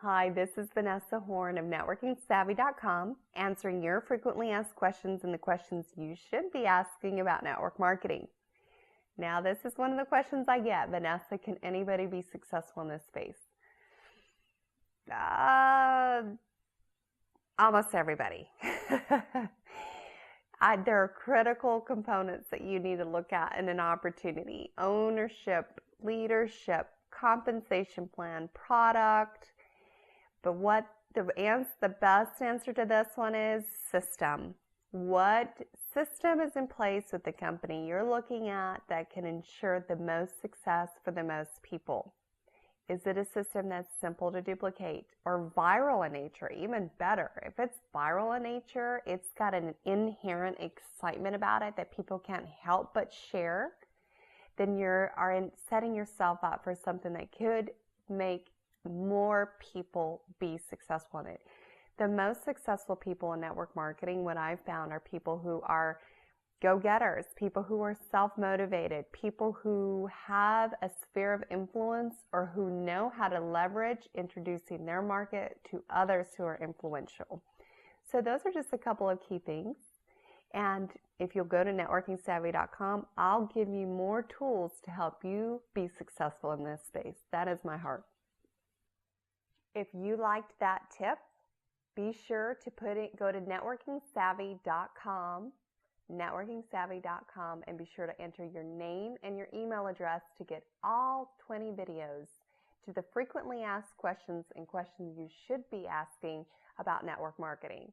Hi, this is Vanessa Horn of NetworkingSavvy.com, answering your frequently asked questions and the questions you should be asking about network marketing. Now, this is one of the questions I get. Vanessa, can anybody be successful in this space? Almost everybody. There are critical components that you need to look at in an opportunity: ownership, leadership, compensation plan, product. But the best answer to this one is system. What system is in place with the company you're looking at that can ensure the most success for the most people? Is it a system that's simple to duplicate or viral in nature? Even better, if it's viral in nature, it's got an inherent excitement about it that people can't help but share, then you're setting yourself up for something that could make more people be successful in it. The most successful people in network marketing, what I've found, are people who are go-getters, people who are self-motivated, people who have a sphere of influence or who know how to leverage introducing their market to others who are influential. So those are just a couple of key things. And if you'll go to networkingsavvy.com, I'll give you more tools to help you be successful in this space. That is my heart. If you liked that tip, be sure to go to networkingsavvy.com, and be sure to enter your name and your email address to get all 20 videos to the frequently asked questions and questions you should be asking about network marketing.